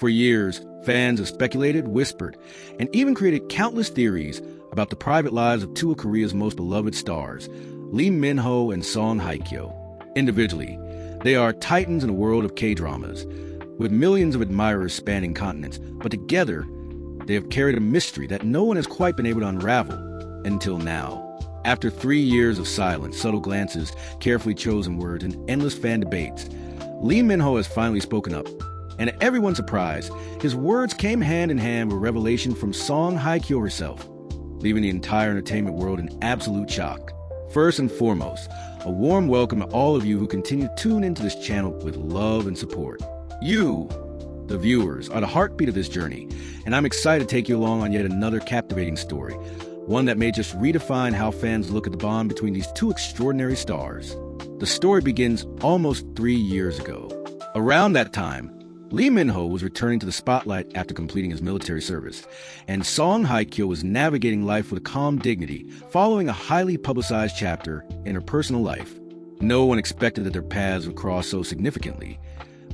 For years, fans have speculated, whispered, and even created countless theories about the private lives of two of Korea's most beloved stars, Lee Min-ho and Song Hye-Kyo. Individually, they are titans in a world of K-dramas, with millions of admirers spanning continents, but together, they have carried a mystery that no one has quite been able to unravel until now. After 3 years of silence, subtle glances, carefully chosen words, and endless fan debates, Lee Min-ho has finally spoken up. And to everyone's surprise, his words came hand in hand with revelation from Song Hye-Kyo herself, leaving the entire entertainment world in absolute shock. First and foremost, a warm welcome to all of you who continue to tune into this channel with love and support. You, the viewers, are the heartbeat of this journey, and I'm excited to take you along on yet another captivating story, one that may just redefine how fans look at the bond between these two extraordinary stars. The story begins almost 3 years ago. Around that time, Lee Min-ho was returning to the spotlight after completing his military service, and Song Hye-Kyo was navigating life with a calm dignity, following a highly publicized chapter in her personal life. No one expected that their paths would cross so significantly,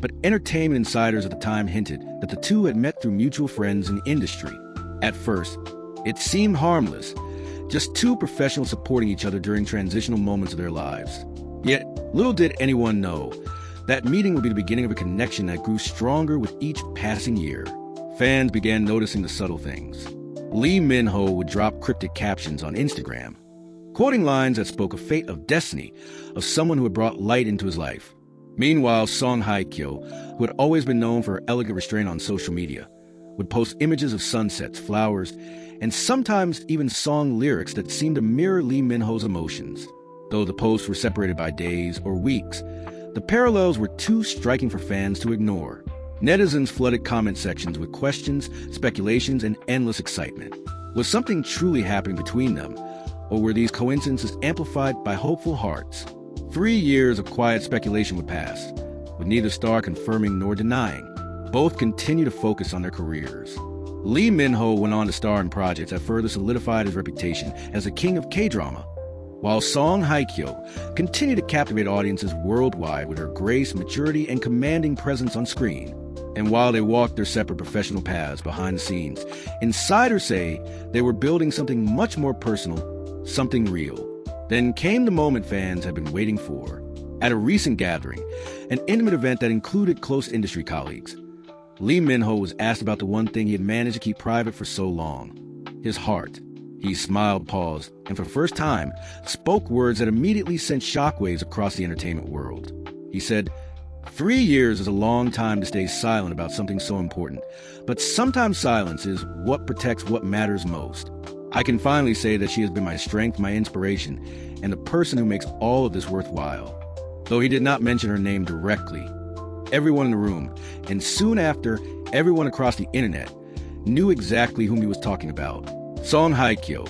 but entertainment insiders at the time hinted that the two had met through mutual friends in the industry. At first, it seemed harmless, just two professionals supporting each other during transitional moments of their lives. Yet, little did anyone know, that meeting would be the beginning of a connection that grew stronger with each passing year. Fans began noticing the subtle things. Lee Min-ho would drop cryptic captions on Instagram, quoting lines that spoke of fate, of destiny, of someone who had brought light into his life. Meanwhile, Song Hye-Kyo, who had always been known for her elegant restraint on social media, would post images of sunsets, flowers, and sometimes even song lyrics that seemed to mirror Lee Min-ho's emotions. Though the posts were separated by days or weeks, the parallels were too striking for fans to ignore. Netizens flooded comment sections with questions, speculations, and endless excitement. Was something truly happening between them, or were these coincidences amplified by hopeful hearts? 3 years of quiet speculation would pass, with neither star confirming nor denying. Both continued to focus on their careers. Lee Min-ho went on to star in projects that further solidified his reputation as the king of K-drama, while Song Hye-Kyo continued to captivate audiences worldwide with her grace, maturity, and commanding presence on screen. And while they walked their separate professional paths behind the scenes, insiders say they were building something much more personal, something real. Then came the moment fans had been waiting for. At a recent gathering, an intimate event that included close industry colleagues, Lee Min-ho was asked about the one thing he had managed to keep private for so long: his heart. He smiled, paused, and for the first time, spoke words that immediately sent shockwaves across the entertainment world. He said, 3 years is a long time to stay silent about something so important, but sometimes silence is what protects what matters most. I can finally say that she has been my strength, my inspiration, and the person who makes all of this worthwhile. Though he did not mention her name directly, everyone in the room, and soon after, everyone across the internet, knew exactly whom he was talking about. Song Hye-Kyo,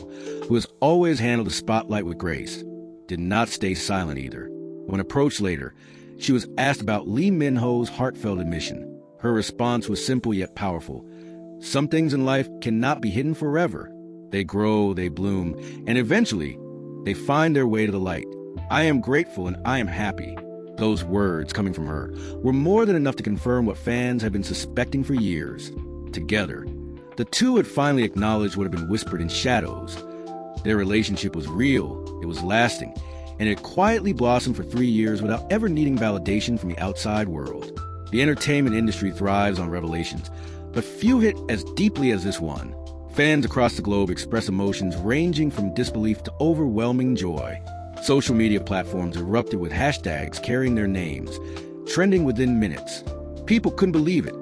who has always handled the spotlight with grace, did not stay silent either. When approached later, she was asked about Lee Min-ho's heartfelt admission. Her response was simple yet powerful. Some things in life cannot be hidden forever. They grow, they bloom, and eventually, they find their way to the light. I am grateful and I am happy. Those words coming from her were more than enough to confirm what fans had been suspecting for years. Together, the two had finally acknowledged what had been whispered in shadows. Their relationship was real, it was lasting, and it quietly blossomed for 3 years without ever needing validation from the outside world. The entertainment industry thrives on revelations, but few hit as deeply as this one. Fans across the globe express emotions ranging from disbelief to overwhelming joy. Social media platforms erupted with hashtags carrying their names, trending within minutes. People couldn't believe it.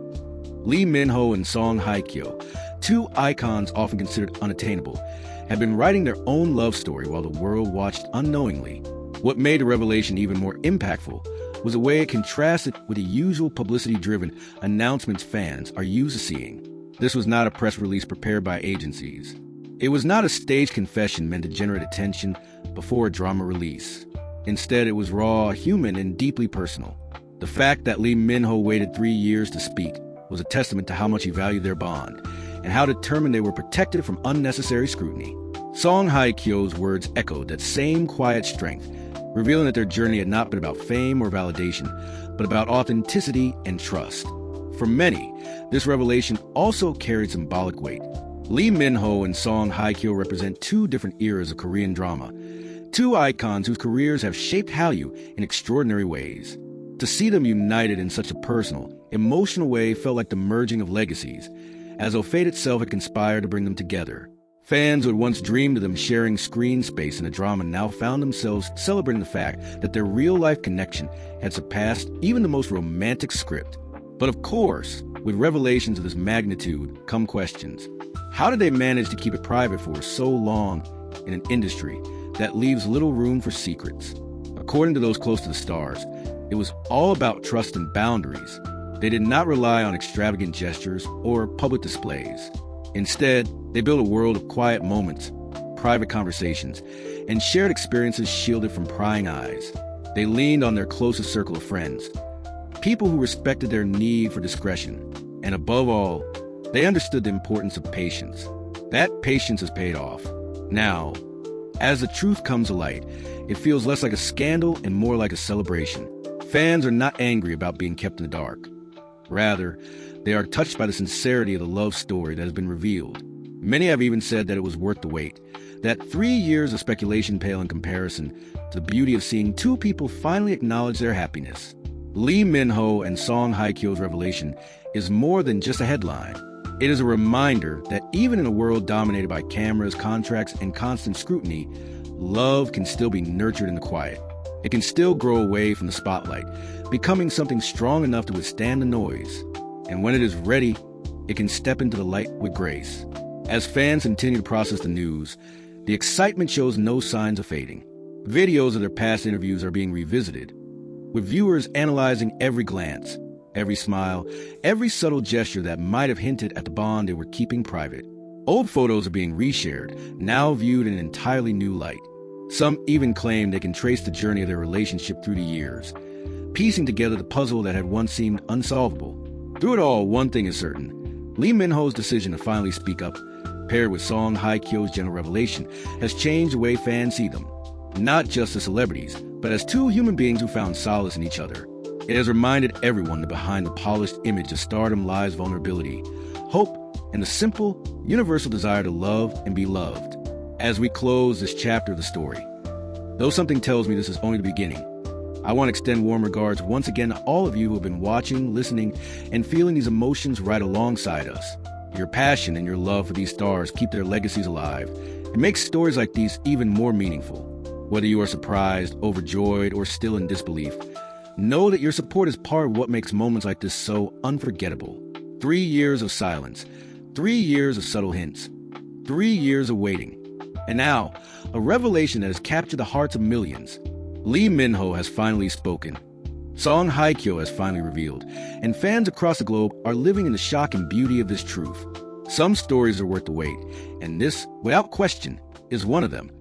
Lee Min-ho and Song Hye-Kyo, two icons often considered unattainable, had been writing their own love story while the world watched unknowingly. What made the revelation even more impactful was the way it contrasted with the usual publicity-driven announcements fans are used to seeing. This was not a press release prepared by agencies. It was not a staged confession meant to generate attention before a drama release. Instead, it was raw, human, and deeply personal. The fact that Lee Min-ho waited 3 years to speak was a testament to how much he valued their bond, and how determined they were protected from unnecessary scrutiny. Song Hye-Kyo's words echoed that same quiet strength, revealing that their journey had not been about fame or validation, but about authenticity and trust. For many, this revelation also carried symbolic weight. Lee Min-ho and Song Hye-Kyo represent two different eras of Korean drama, two icons whose careers have shaped Hallyu in extraordinary ways. To see them united in such a personal, emotional way felt like the merging of legacies, as though fate itself had conspired to bring them together. Fans who had once dreamed of them sharing screen space in a drama now found themselves celebrating the fact that their real-life connection had surpassed even the most romantic script. But of course, with revelations of this magnitude come questions. How did they manage to keep it private for so long in an industry that leaves little room for secrets? According to those close to the stars, it was all about trust and boundaries. They did not rely on extravagant gestures or public displays. Instead, they built a world of quiet moments, private conversations, and shared experiences shielded from prying eyes. They leaned on their closest circle of friends, people who respected their need for discretion. And above all, they understood the importance of patience. That patience has paid off. Now, as the truth comes to light, it feels less like a scandal and more like a celebration. Fans are not angry about being kept in the dark. Rather, they are touched by the sincerity of the love story that has been revealed. Many have even said that it was worth the wait, that 3 years of speculation pale in comparison to the beauty of seeing two people finally acknowledge their happiness. Lee Min-ho and Song Hye-Kyo's revelation is more than just a headline. It is a reminder that even in a world dominated by cameras, contracts, and constant scrutiny, love can still be nurtured in the quiet. It can still grow away from the spotlight, becoming something strong enough to withstand the noise. And when it is ready, it can step into the light with grace. As fans continue to process the news, the excitement shows no signs of fading. Videos of their past interviews are being revisited, with viewers analyzing every glance, every smile, every subtle gesture that might have hinted at the bond they were keeping private. Old photos are being reshared, now viewed in an entirely new light. Some even claim they can trace the journey of their relationship through the years, piecing together the puzzle that had once seemed unsolvable. Through it all, one thing is certain. Lee Min-ho's decision to finally speak up, paired with Song Hye-Kyo's gentle revelation, has changed the way fans see them. Not just as celebrities, but as two human beings who found solace in each other. It has reminded everyone that behind the polished image of stardom lies vulnerability, hope, and the simple, universal desire to love and be loved. As we close this chapter of the story, though something tells me this is only the beginning, I want to extend warm regards once again to all of you who have been watching, listening, and feeling these emotions right alongside us. Your passion and your love for these stars keep their legacies alive and make stories like these even more meaningful. Whether you are surprised, overjoyed, or still in disbelief, know that your support is part of what makes moments like this so unforgettable. 3 years of silence, 3 years of subtle hints, 3 years of waiting. And now, a revelation that has captured the hearts of millions. Lee Min-ho has finally spoken. Song Hye-Kyo has finally revealed, and fans across the globe are living in the shock and beauty of this truth. Some stories are worth the wait, and this, without question, is one of them.